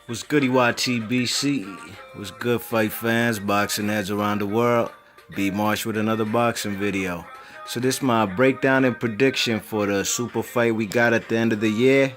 What's goody YTBC? What's good fight fans, boxing heads around the world? B Marsh with another boxing video. So this is my breakdown and prediction for the super fight we got at the end of the year.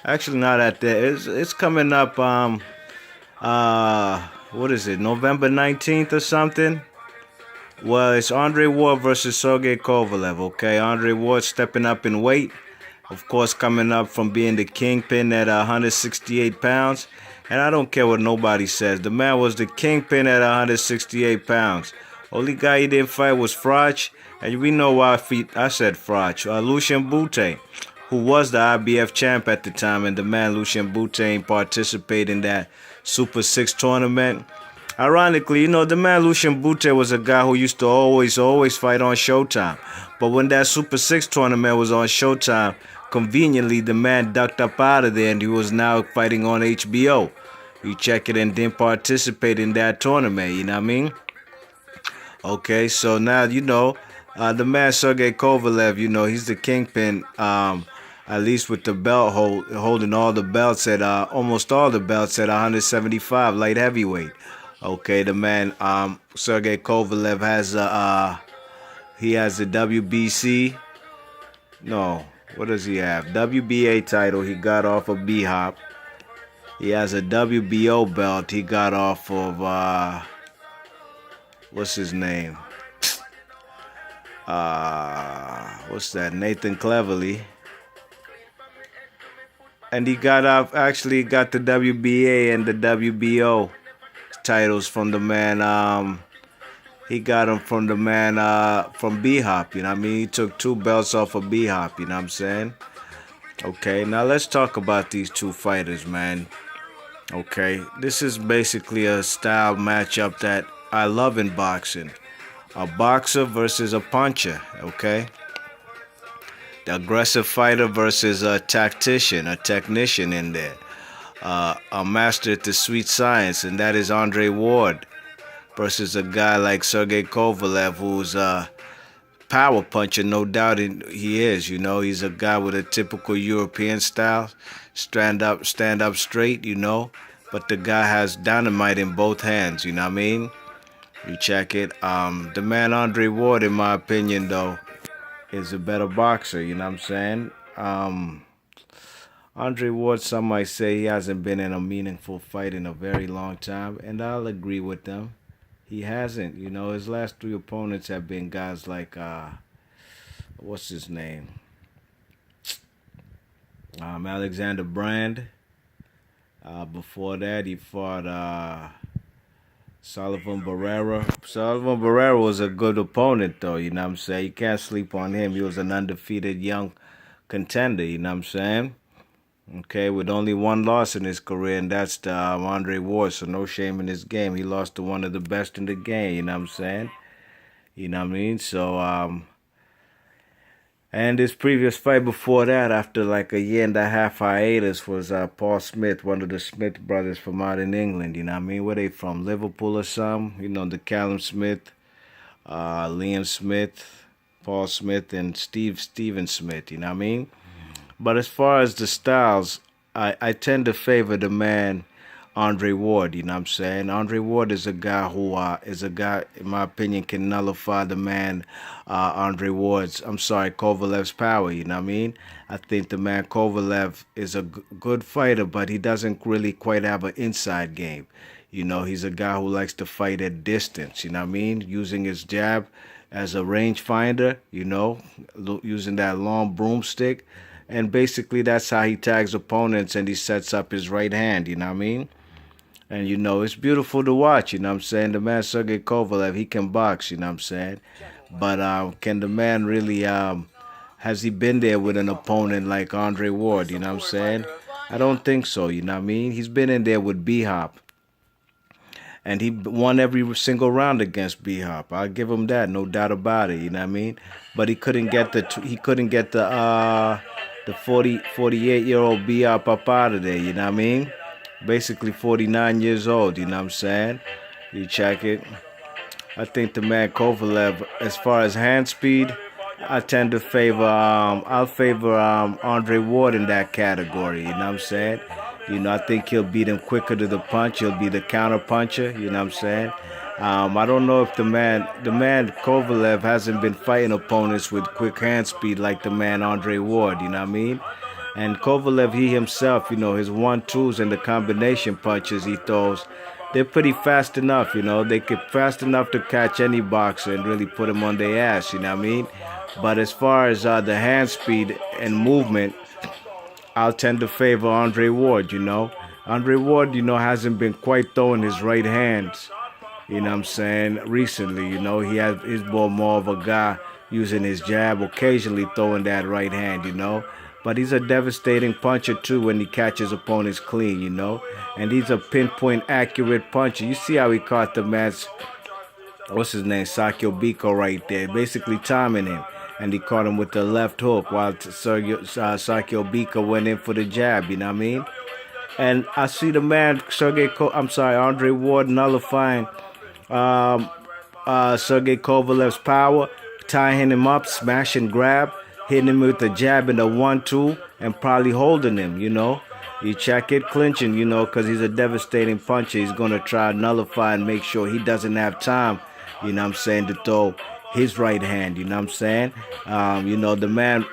Actually not at the it's coming up what is it, November 19th or something? Well, it's Andre Ward versus Sergei Kovalev, okay? Andre Ward stepping up in weight. Of course, coming up from being the kingpin at 168 pounds. And I don't care what nobody says. The man was the kingpin at 168 pounds. Only guy he didn't fight was Froch. And we know why I said Froch. Lucien Boutin, who was the IBF champ at the time. And the man, Lucien Boutin, participated in that Super 6 tournament. Ironically, the man Lucien Boutin was a guy who used to always fight on Showtime. But when that Super 6 tournament was on Showtime, conveniently the man ducked up out of there and he was now fighting on HBO. You check it and didn't participate in that tournament, you know what I mean? Okay, so now, the man Sergei Kovalev, he's the kingpin, at least with the belt holding all the belts at, almost all the belts at 175 light heavyweight. Okay, the man, Sergei Kovalev has he has the WBC. No, what does he have? WBA title he got off of B-Hop. He has a WBO belt he got off of what's his name? What's that? Nathan Cleverly. And he got actually got the WBA and the WBO titles from the man, he got them from the man from B-Hop, you know what I mean? He took 2 belts off of B-Hop, you know what I'm saying? Okay, now let's talk about these 2 fighters, man. Okay, this is basically a style matchup that I love in boxing. A boxer versus a puncher, okay? The aggressive fighter versus a tactician, a technician in there. A master at the sweet science, and that is Andre Ward, versus a guy like Sergei Kovalev, who's a power puncher, no doubt he is. He's a guy with a typical European style, stand up straight, but the guy has dynamite in both hands, you know what I mean? You check it. The man Andre Ward, in my opinion, though, is a better boxer, you know what I'm saying? Andre Ward, some might say he hasn't been in a meaningful fight in a very long time, and I'll agree with them. He hasn't. His last 3 opponents have been guys like, what's his name? Alexander Brand. Before that, he fought Sullivan Barrera. Sullivan Barrera was a good opponent, though, you know what I'm saying? You can't sleep on him. He was an undefeated young contender, you know what I'm saying? Okay, with only 1 loss in his career, and that's the Andre Ward, so no shame in his game. He lost to one of the best in the game, you know what I'm saying? You know what I mean? So, and his previous fight before that, after like a 1.5 year hiatus, was Paul Smith, one of the Smith brothers from out in England, you know what I mean? Where they from, Liverpool or something? The Callum Smith, Liam Smith, Paul Smith, and Steven Smith, you know what I mean? But as far as the styles, I tend to favor the man Andre Ward, you know what I'm saying? Andre Ward is a guy who in my opinion, can nullify the man Kovalev's power, you know what I mean? I think the man Kovalev is a good fighter, but he doesn't really quite have an inside game. He's a guy who likes to fight at distance, you know what I mean? Using his jab as a rangefinder, using that long broomstick. And basically that's how he tags opponents and he sets up his right hand, you know what I mean? And it's beautiful to watch, you know what I'm saying? The man Sergei Kovalev, he can box, you know what I'm saying? But can the man really, has he been there with an opponent like Andre Ward, you know what I'm saying? I don't think so, you know what I mean? He's been in there with B-Hop. And he won every single round against B-Hop. I'll give him that, no doubt about it, you know what I mean? But he couldn't get the 48-year-old B-Hop up out of there, you know what I mean? Basically 49 years old, you know what I'm saying? You check it. I think the man Kovalev, as far as hand speed, I tend to favor, I'll favor Andre Ward in that category, you know what I'm saying? You know, I think he'll beat him quicker to the punch. He'll be the counter puncher. You know what I'm saying? I don't know if the man Kovalev hasn't been fighting opponents with quick hand speed like the man Andre Ward. You know what I mean? And Kovalev, he himself, you know, his 1-2s and the combination punches he throws, they're pretty fast enough, you know. They could fast enough to catch any boxer and really put him on their ass, you know what I mean? But as far as the hand speed and movement, I'll tend to favor Andre Ward, you know. Andre Ward, you know, hasn't been quite throwing his right hands, you know what I'm saying, recently, you know. He's more of a guy using his jab, occasionally throwing that right hand, you know. But he's a devastating puncher, too, when he catches opponents clean, you know. And he's a pinpoint accurate puncher. You see how he caught the man's, what's his name, Sakio Biko right there, basically timing him. And he caught him with the left hook while Sakio Biko went in for the jab, you know what I mean? And I see the man, Andre Ward nullifying Sergei Kovalev's power, tying him up, smash and grab, hitting him with the jab and the 1-2, and probably holding him, you know. You check it, clinching, you know, because he's a devastating puncher. He's going to try to nullify and make sure he doesn't have time, you know what I'm saying, to throw his right hand, you know what I'm saying. You know, the man,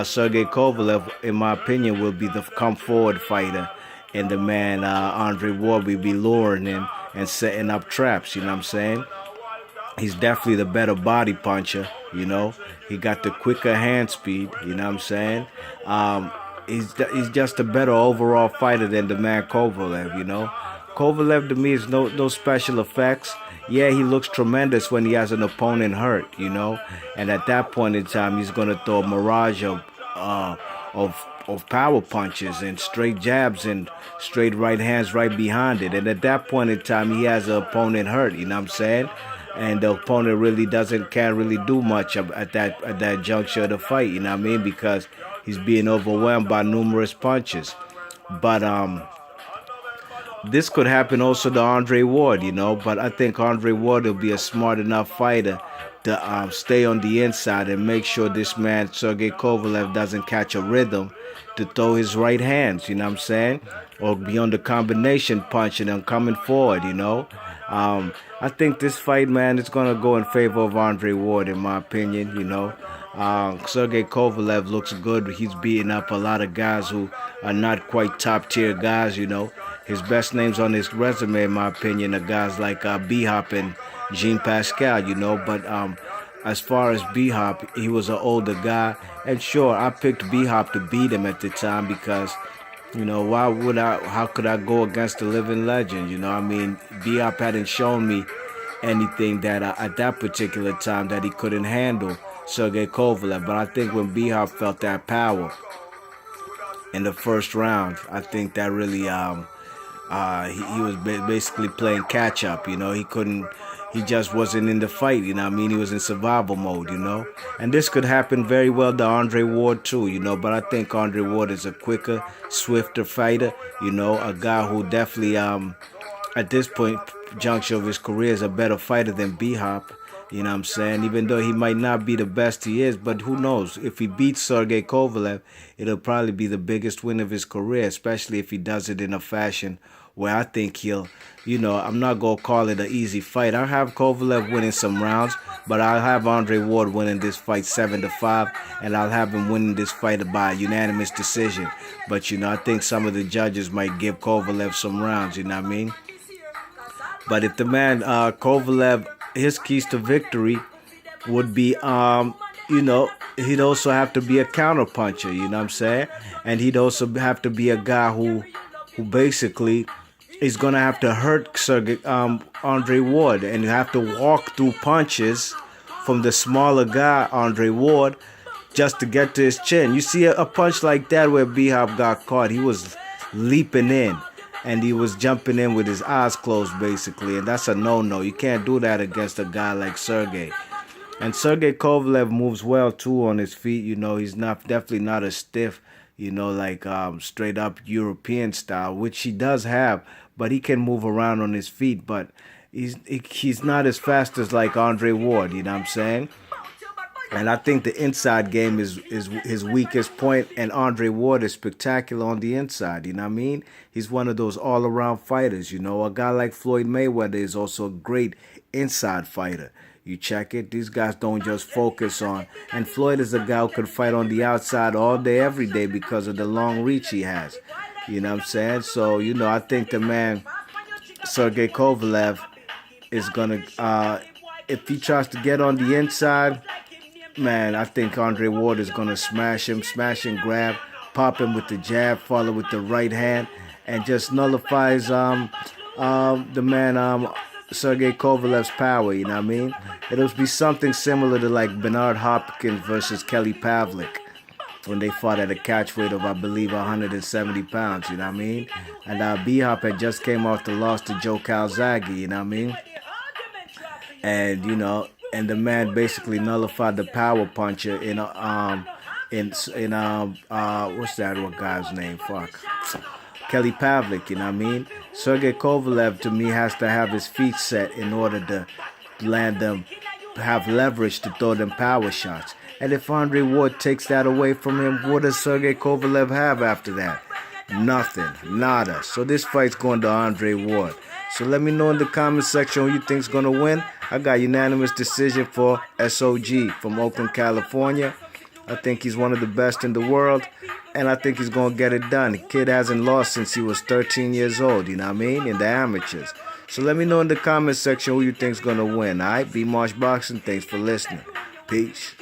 Sergei Kovalev, in my opinion, will be the come-forward fighter. And the man, Andre Ward, will be luring him and setting up traps, you know what I'm saying. He's definitely the better body puncher, you know. He got the quicker hand speed, you know what I'm saying. He's just a better overall fighter than the man Kovalev, you know. Kovalev to me is no special effects. Yeah, he looks tremendous when he has an opponent hurt, you know. And at that point in time, he's going to throw a mirage of power punches and straight jabs and straight right hands right behind it. And at that point in time, he has an opponent hurt, you know what I'm saying. And the opponent really can't really do much at that juncture of the fight, you know what I mean, because he's being overwhelmed by numerous punches. But this could happen also to Andre Ward, you know. But I think Andre Ward will be a smart enough fighter to stay on the inside and make sure this man Sergei Kovalev doesn't catch a rhythm to throw his right hands, you know what I'm saying, or be on the combination punching and coming forward, you know. I think this fight, man, is going to go in favor of Andre Ward, in my opinion, you know. Sergei Kovalev looks good. He's beating up a lot of guys who are not quite top-tier guys, you know. His best names on his resume, in my opinion, are guys like B-Hop and Jean Pascal, you know. But as far as B-Hop, he was an older guy. And sure, I picked B-Hop to beat him at the time because, you know, how could I go against the living legend? You know, I mean, B-Hop hadn't shown me anything that at that particular time that he couldn't handle Sergei Kovalev. But I think when B-Hop felt that power in the first round, I think that really, he was basically playing catch up, you know. He just wasn't in the fight, you know what I mean? He was in survival mode, you know. And this could happen very well to Andre Ward too, you know. But I think Andre Ward is a quicker, swifter fighter, you know, a guy who definitely, at this juncture of his career, is a better fighter than B-Hop, you know what I'm saying? Even though he might not be the best he is, but who knows? If he beats Sergei Kovalev, it'll probably be the biggest win of his career, especially if he does it in a fashion where I think he'll, you know, I'm not going to call it an easy fight. I'll have Kovalev winning some rounds, but I'll have Andre Ward winning this fight 7-5, and I'll have him winning this fight by a unanimous decision. But, you know, I think some of the judges might give Kovalev some rounds, you know what I mean? But if the man, Kovalev, his keys to victory would be, you know, he'd also have to be a counter puncher, you know what I'm saying? And he'd also have to be a guy who basically is going to have to hurt Andre Ward and have to walk through punches from the smaller guy, Andre Ward, just to get to his chin. You see a punch like that where B-Hop got caught, he was leaping in and he was jumping in with his eyes closed basically, and that's a no-no. You can't do that against a guy like Sergey. And Sergei Kovalev moves well too on his feet, you know. He's definitely not as stiff, you know, like straight up European style, which he does have, but he can move around on his feet, but he's not as fast as like Andre Ward, you know what I'm saying? And I think the inside game is his weakest point, and Andre Ward is spectacular on the inside, you know what I mean? He's one of those all-around fighters, you know. A guy like Floyd Mayweather is also a great inside fighter. You check it, these guys don't just focus on, and Floyd is a guy who could fight on the outside all day, every day because of the long reach he has. You know what I'm saying? So, you know, I think the man, Sergei Kovalev, is going to, if he tries to get on the inside, man, I think Andre Ward is going to smash him, smash and grab, pop him with the jab, follow with the right hand, and just nullifies the man Sergei Kovalev's power, you know what I mean? It'll be something similar to like Bernard Hopkins versus Kelly Pavlik when they fought at a catch weight of, I believe, 170 pounds, you know what I mean? And B-Hop had just came off the loss to Joe Calzaghe, you know what I mean? And, you know, and the man basically nullified the power puncher in what's that one guy's name? Fuck. Kelly Pavlik, you know what I mean? Sergei Kovalev, to me, has to have his feet set in order to land them, have leverage to throw them power shots. And if Andre Ward takes that away from him, what does Sergei Kovalev have after that? Nothing. Nada. So this fight's going to Andre Ward. So let me know in the comment section who you think's going to win. I got unanimous decision for SOG from Oakland, California. I think he's one of the best in the world, and I think he's going to get it done. The kid hasn't lost since he was 13 years old, you know what I mean, in the amateurs. So let me know in the comment section who you think's going to win, all right? B Marsh Boxing, thanks for listening. Peace.